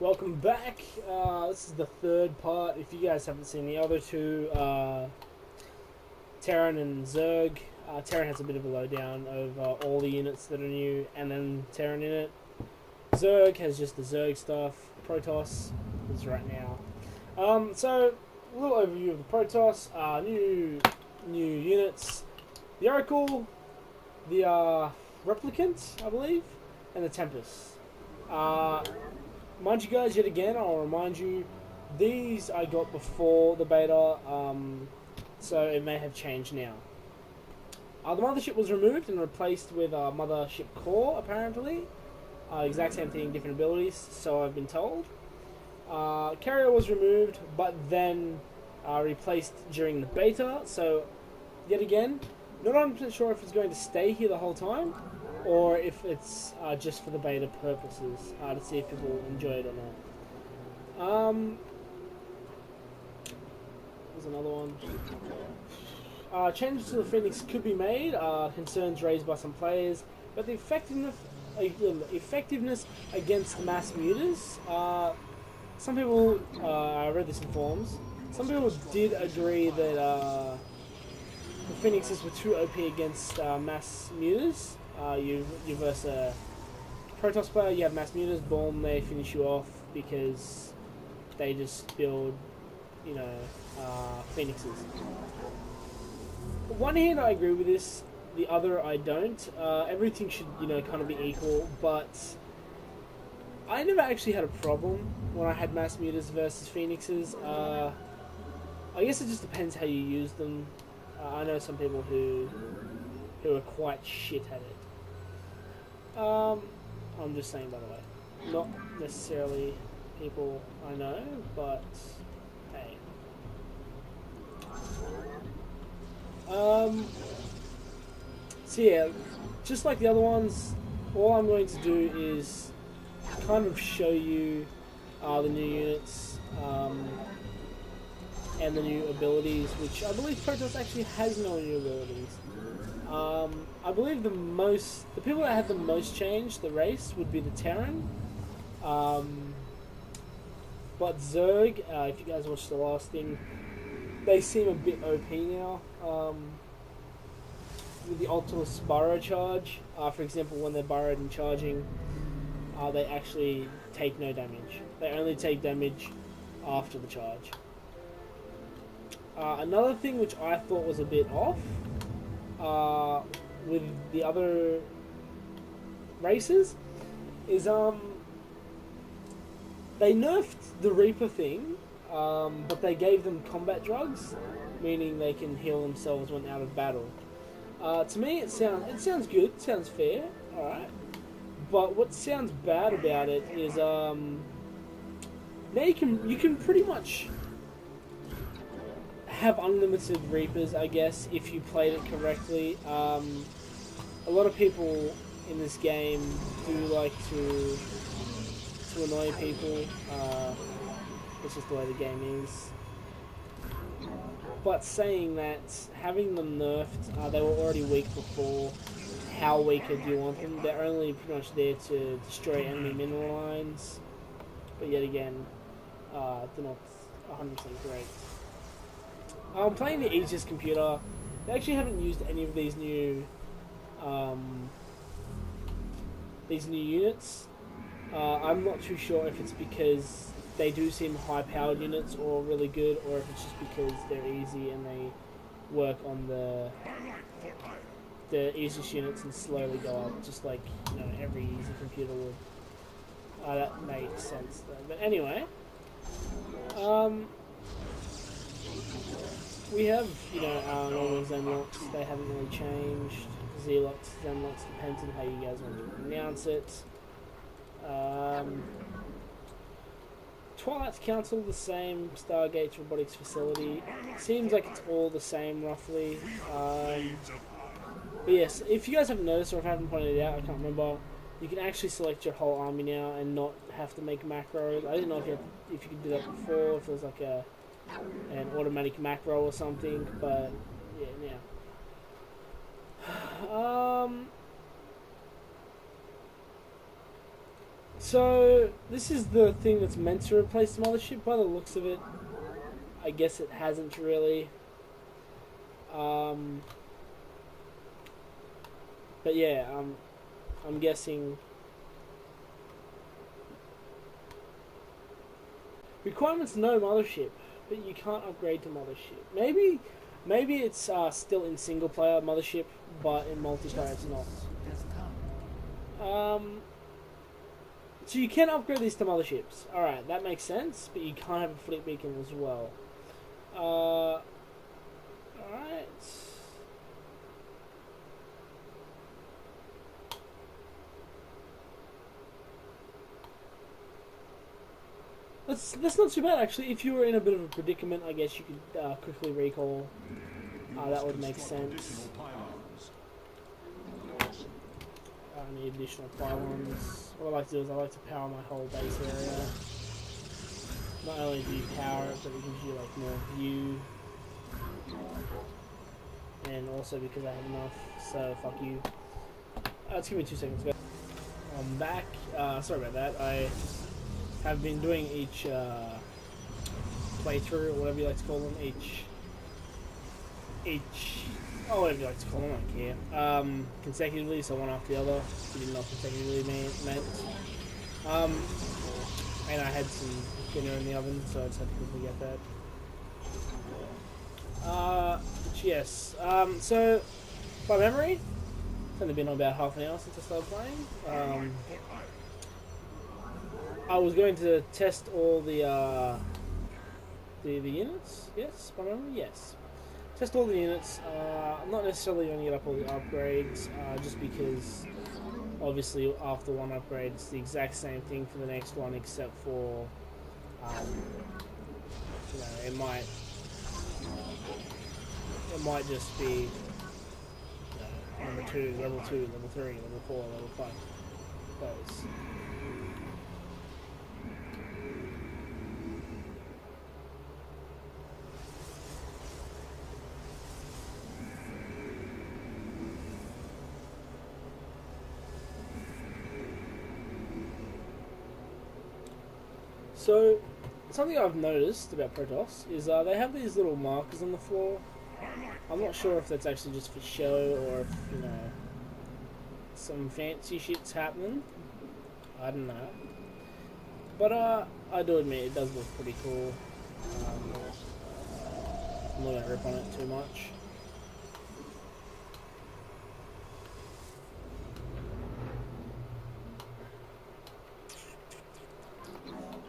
Welcome back. This is the third part. If you guys haven't seen the other two, Terran and Zerg. Terran has a bit of a lowdown of all the units that are new, and then Terran in it. Zerg has just the Zerg stuff. Protoss is right now. So a little overview of the Protoss. New units. The Oracle, the Replicant, I believe, and the Tempest. Mind you guys, yet again, I'll remind you, these I got before the beta, so it may have changed now. The mothership was removed and replaced with mothership core, apparently. Exact same thing, different abilities, so I've been told. Carrier was removed, but then replaced during the beta, so yet again, not 100% sure if it's going to stay here the whole time, or if it's just for the beta purposes, to see if people enjoy it or not. There's another one. Changes to the Phoenix could be made, concerns raised by some players, but the effectiveness against mass muters, some people, I read this in forums, some people did agree that the Phoenixes were too OP against mass muters. You verse a Protoss player, you have mass muters, boom, they finish you off because they just build, Phoenixes. On one hand, I agree with this. The other, I don't. Everything should, kind of be equal. But I never actually had a problem when I had mass muters versus Phoenixes. I guess it just depends how you use them. I know some people who are quite shit at it. I'm just saying, by the way, not necessarily people I know, but hey. So yeah, just like the other ones, all I'm going to do is kind of show you the new units and the new abilities, which I believe Protoss actually has no new abilities. I believe the people that had the most change, the race, would be the Terran. But Zerg, if you guys watched the last thing, they seem a bit OP now. With the Ultimus Burrow charge, for example, when they're burrowed and charging, they actually take no damage. They only take damage after the charge. Another thing which I thought was a bit off, with the other races, is they nerfed the Reaper thing, but they gave them combat drugs, meaning they can heal themselves when out of battle. To me, it sounds good, it sounds fair, alright. But what sounds bad about it is now you can pretty much have unlimited Reapers, I guess, if you played it correctly. A lot of people in this game do like to annoy people. It's just the way the game is. But saying that, having them nerfed, they were already weak before. How weaker do you want them? They're only pretty much there to destroy enemy mineral lines. But yet again, they're not 100% great. I'm playing the Aegis computer. They actually haven't used any of these new units. I'm not too sure if it's because they do seem high-powered units or really good, or if it's just because they're easy and they work on the Aegis units and slowly go up, just like every easy computer would. That makes sense though. But anyway, we have normal Zenlocks. They haven't really changed. Zelocks, Zenlocks, depends on how you guys want to pronounce it. Twilight's Council, the same. Stargate's robotics facility. Seems like it's all the same, roughly. But yes, if you guys haven't noticed, or if I haven't pointed it out, I can't remember, you can actually select your whole army now and not have to make macros. I didn't know if you could do that before, if it was like an automatic macro or something, but yeah, now. So this is the thing that's meant to replace the mothership. By the looks of it, I guess it hasn't really. But yeah, I'm guessing. Requirements: no mothership, but you can't upgrade to mothership. Maybe it's still in single player mothership, but in multiplayer it's not. So you can upgrade these to motherships. Alright, that makes sense, but you can't have a fleet beacon as well. Alright. That's not too bad actually. If you were in a bit of a predicament, I guess you could quickly recall. That would make sense. I need additional pylons. What I like to do is I like to power my whole base area. Not only do you power it, but it gives you like more view. And also because I have enough, so fuck you. Just give me 2 seconds, guys. I'm back. Sorry about that. I have been doing each playthrough, or whatever you like to call them, whatever you like to call them, I don't care. Consecutively, so one after the other. If you didn't know what consecutively meant. And I had some dinner in the oven, so I just had to quickly get that. But yes. So, by memory, it's only been about half an hour since I started playing. I was going to test all the units. Yes, by memory, yes. Test all the units. I'm not necessarily going to get up all the upgrades, just because obviously after one upgrade it's the exact same thing for the next one, except for it might just be number 2, level 2, level 3, level 4, level 5. Those. So, something I've noticed about Protoss is they have these little markers on the floor. I'm not sure if that's actually just for show or if, some fancy shit's happening. I don't know. But I do admit it does look pretty cool. I'm not going to rip on it too much.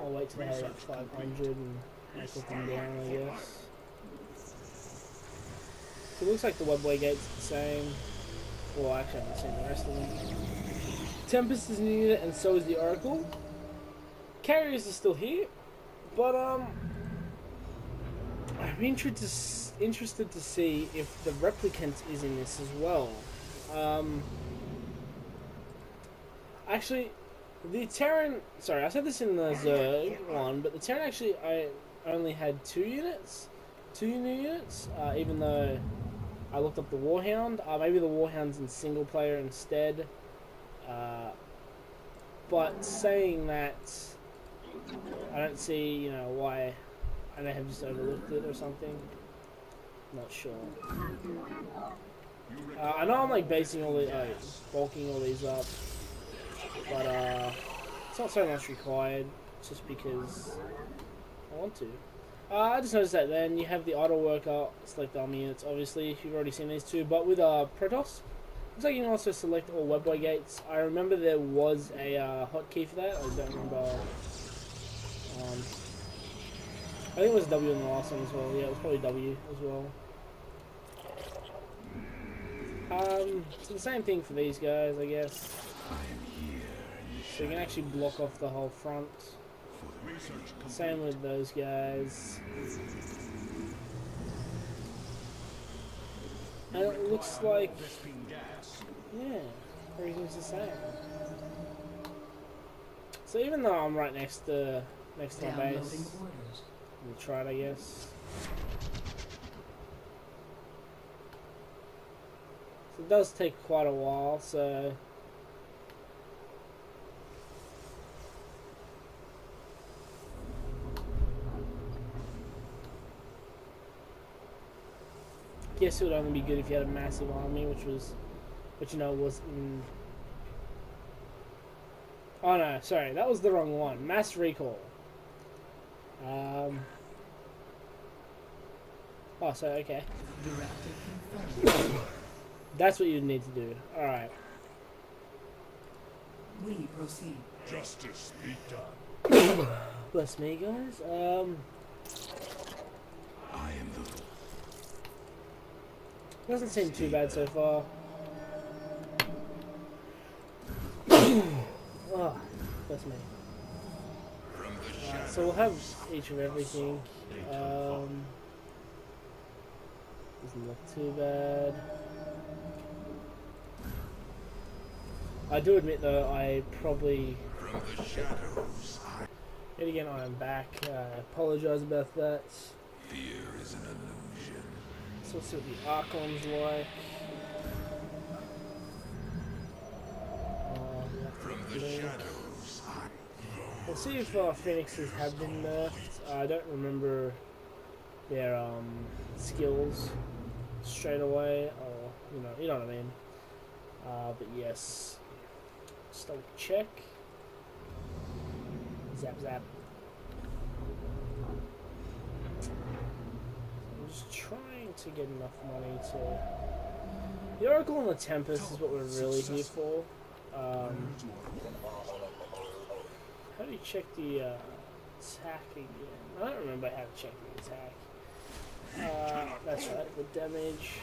I'll wait till I have like 500 and put them down, I guess. So it looks like the webway gate's the same. Well, actually, I haven't seen the rest of them. Tempest is new unit, and so is the Oracle. Carriers are still here, but I'm interested to see if the Replicant is in this as well. Actually, the Terran... Sorry, I said this in the Zerg one, but the Terran actually, I only had 2 units. 2 new units, even though I looked up the Warhound. Maybe the Warhound's in single player instead. But saying that, I don't see, why I may have just overlooked it or something. Not sure. I know I'm like basing all the bulking all these up, but it's not so much required. Just because I want to. I just noticed that then you have the idle worker, select army units. Obviously, if you've already seen these two, but with Protoss, looks like you can also select all webway gates. I remember there was a hotkey for that. I don't remember. I think it was W in the last one as well. Yeah, it was probably W as well. So the same thing for these guys, I guess. So you can actually block off the whole front. Same with those guys. And it looks like, yeah, everything's the same. So even though I'm right next to my base, we'll try it, I guess. So it does take quite a while, so guess it would only be good if you had a massive army, which you know was in. Oh no, sorry, that was the wrong one. Mass recall. Oh, so okay. That's what you need to do. All right. We proceed. Justice be done. Bless me, guys. I am the Doesn't seem too bad so far. Oh, bless me. So we'll have each of everything. Doesn't look too bad. I do admit though, I probably. from the shadows. Yet again, I am back. I apologise about that. Fear is an illusion. So let's see what the Archon's like. From the shadows. We'll see if Phoenixes have been nerfed. I don't remember their skills straight away, or you know what I mean. But yes, just double check. Zap zap. I'm just trying to get enough money to. The Oracle and the Tempest is what we're really here for. How do you check the attack again? I don't remember how to check the attack. That's right, the damage.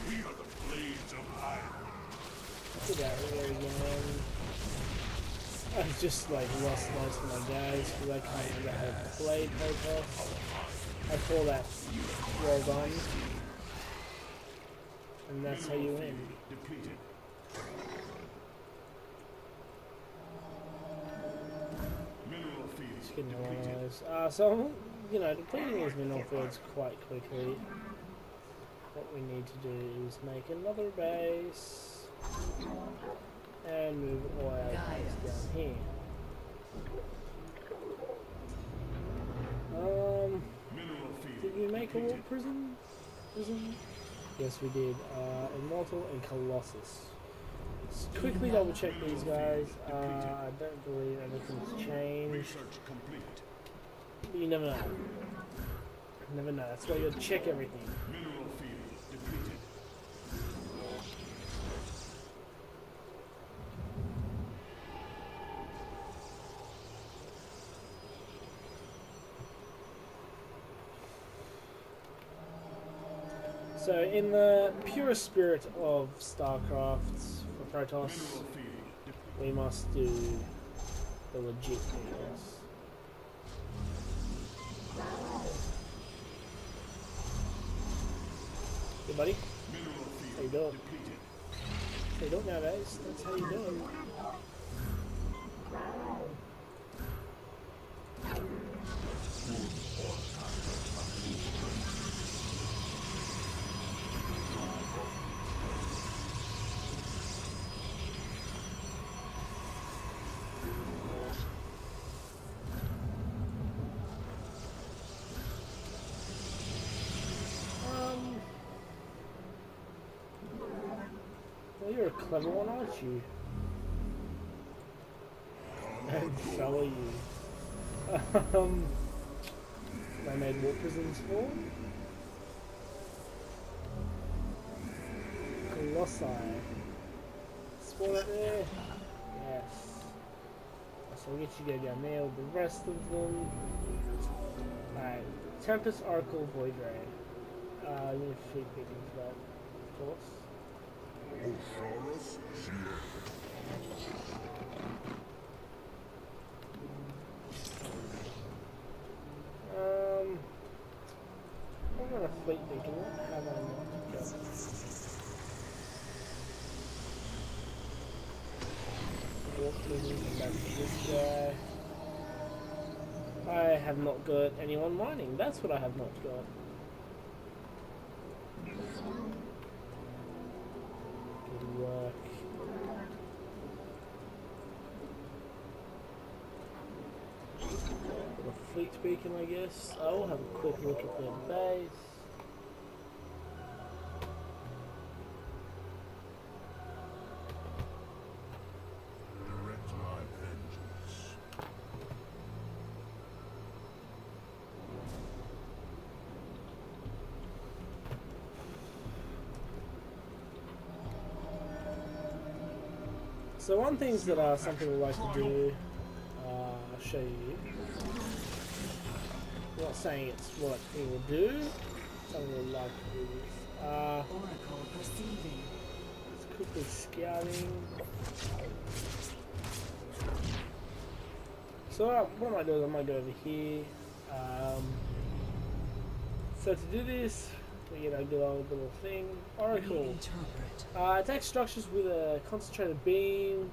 We are the blades of iron. Let's get out here again. I've just like lost most of my guys because I can't remember how to play Protoss. I call that well done. And that's how you win. Depleted. Mineral field Just getting one of depleted. those. So, depleting these mineral fields quite quickly. What we need to do is make another base and move all our guys down here. Mineral field. Did we make a warp prison? Yes, we did. Immortal and Colossus. Let's quickly double check these guys. I don't believe anything's changed. Research complete. But you never know. Never know. That's why you gotta check everything. Mineral field depleted. So, in the pure spirit of StarCraft for Protoss, Mineral field depleted. we must do the legit things. Hey, buddy. Mineral How you field doing? depleted. How you doing nowadays? That's how you doing. Well, you're a clever one, aren't you? And so are you. I made warp prisons for Colossi. Spawn up there. Yes. So we'll get you go down there with the rest of them. Alright. Tempest, Oracle, Void Ray. You need to feed people for that, of course. I'm gonna fleet thinking, what have I not got? Walk moving back to this guy. I have not got anyone mining, that's what I have not got. Good work. sneak peeking, I guess. I'll have a quick look at their base. Direct my vengeance. So one things that some people like to do, I'll show you. I'm not saying it's what people do. Some people like to do this. Oracle perceiving. Let's quickly scouting. So what I might do is I might go over here. So to do this, we get a good old little thing. Oracle. Attack structures with a concentrated beam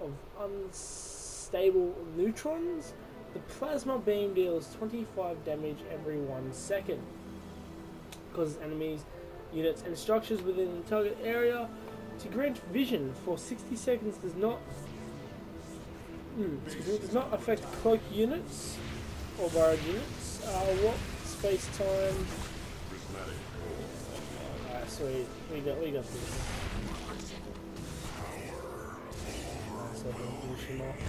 of unstable neutrons. The plasma beam deals 25 damage every 1 second. Causes enemies, units, and structures within the target area to grant vision for 60 seconds. Does not affect cloak units or borrowed units. What space time? Sweet, we got this. So finish him off.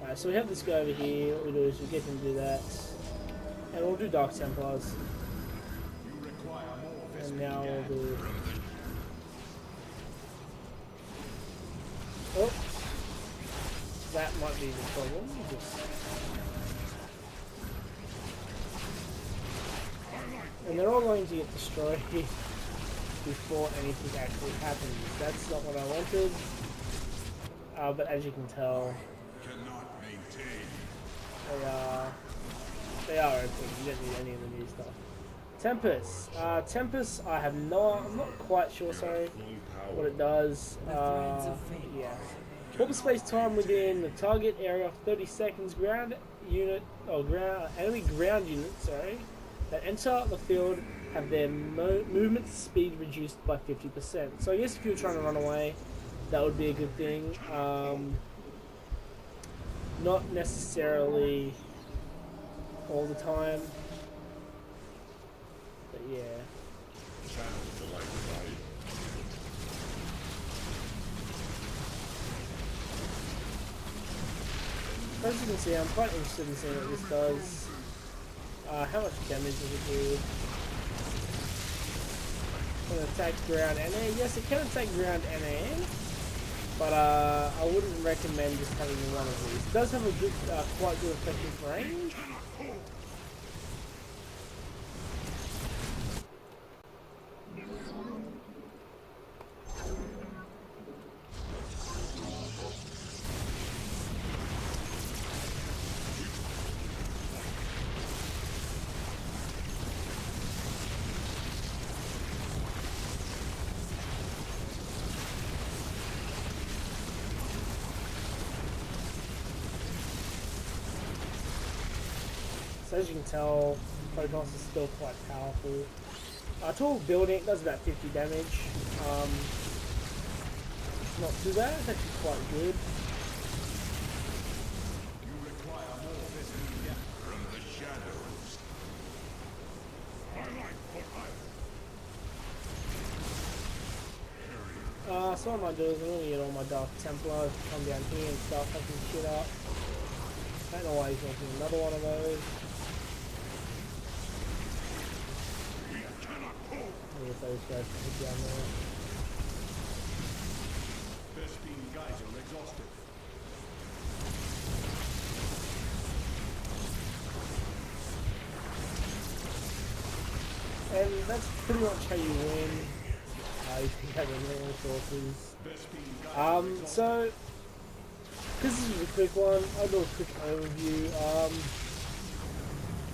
Alright, so we have this guy over here. What we do is we get him to do that, and we'll do Dark Templars. And now we'll do. Oh, that might be the problem. And they're all going to get destroyed before anything actually happens. That's not what I wanted. But as you can tell, they are open. You don't need any of the new stuff. Tempest. Tempest, I'm not quite sure, sorry, what it does. Yeah. Warp space time within the target area of 30 seconds. Enemy ground unit, sorry, that enter the field have their movement speed reduced by 50%. So I guess if you were trying to run away, that would be a good thing. Not necessarily all the time, but yeah. As you can see, I'm quite interested in seeing what this does. How much damage does it do? Can it attack ground and air? Yes, it can attack ground and air, but I wouldn't recommend just having one of these. It does have a good, quite good effective range. So as you can tell, Protoss is still quite powerful. Total building does about 50 damage. Not too bad, it's actually quite good. So what I might do is I'm going to get all my Dark Templars, come down here and start fucking shit up. I don't know why he's making another one of those. If those guys can hit down there. Best beam geyser exhausted. And that's pretty much how you win. You can have your resources. So this is a quick one. I'll do a quick overview.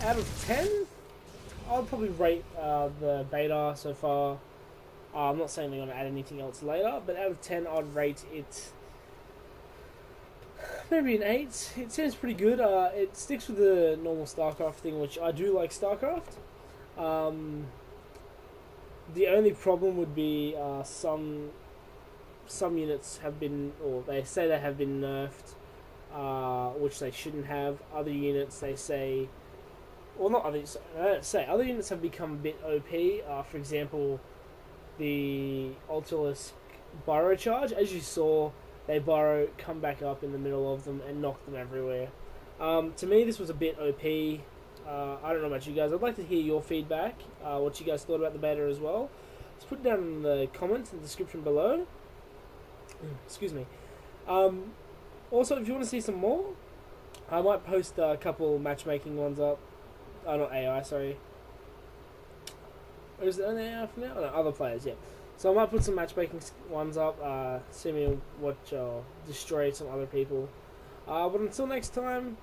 Out of 10, I'll probably rate the beta so far. I'm not saying they're going to add anything else later, but out of 10, I'd rate it maybe an 8. It seems pretty good. It sticks with the normal StarCraft thing, which I do like StarCraft. The only problem would be some some units have been, or they say they have been nerfed, which they shouldn't have. Other units they say, well, not others. I don't say other units have become a bit OP. For example, the Ultilisk burrow charge. As you saw, they burrow, come back up in the middle of them, and knock them everywhere. To me, this was a bit OP. I don't know about you guys. I'd like to hear your feedback, what you guys thought about the beta as well. Just put it down in the comments in the description below. Excuse me. Also, if you want to see some more, I might post a couple matchmaking ones up. Not AI, sorry. Or is it an AI for now? No, other players, yeah. So I might put some matchmaking ones up. See me watch destroy some other people. But until next time,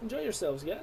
enjoy yourselves, guys.